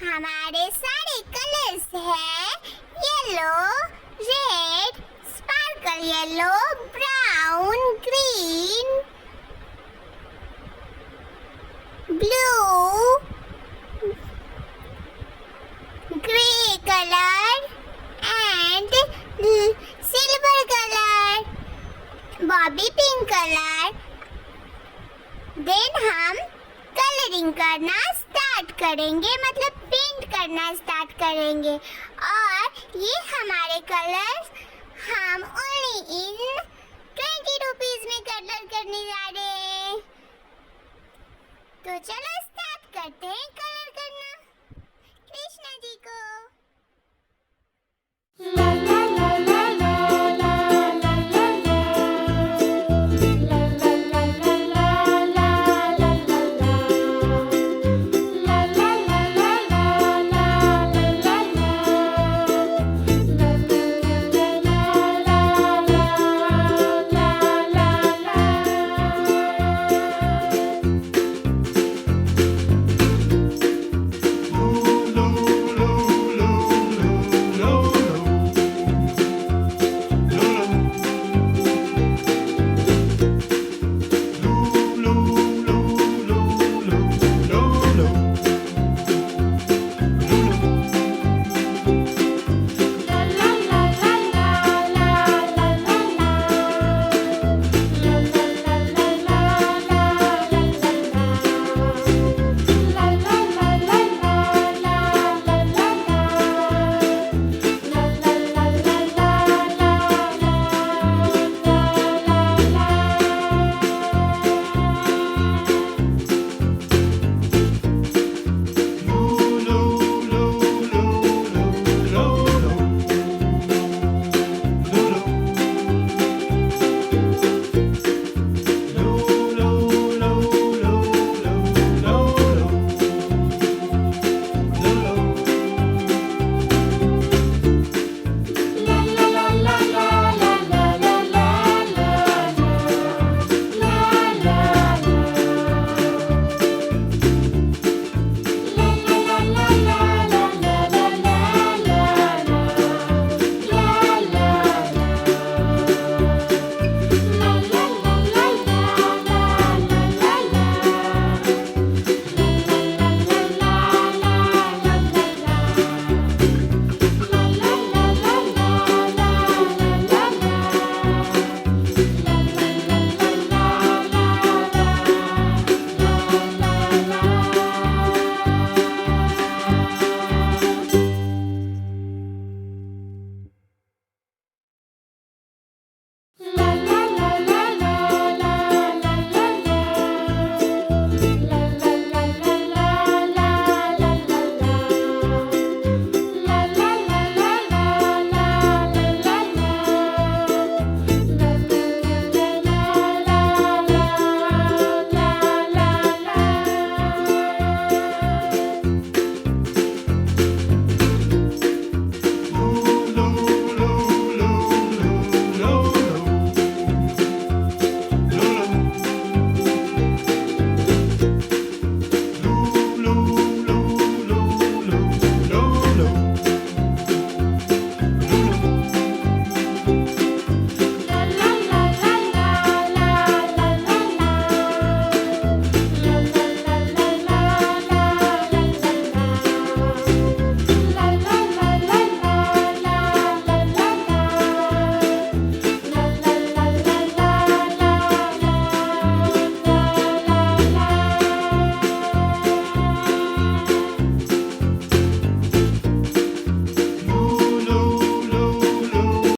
हमारे सारे कलर्स हैं yellow, red, sparkle yellow, brown, green, blue, grey colour and silver colour, bobby pink colour. Then हम colouring करना start करेंगे, मतलब पेंट करना स्टार्ट करेंगे। और ये हमारे कलर्स हम ओनली इन 20 रुपीज में कलर करने जा रहे हैं। तो चलो स्टार्ट करते हैं।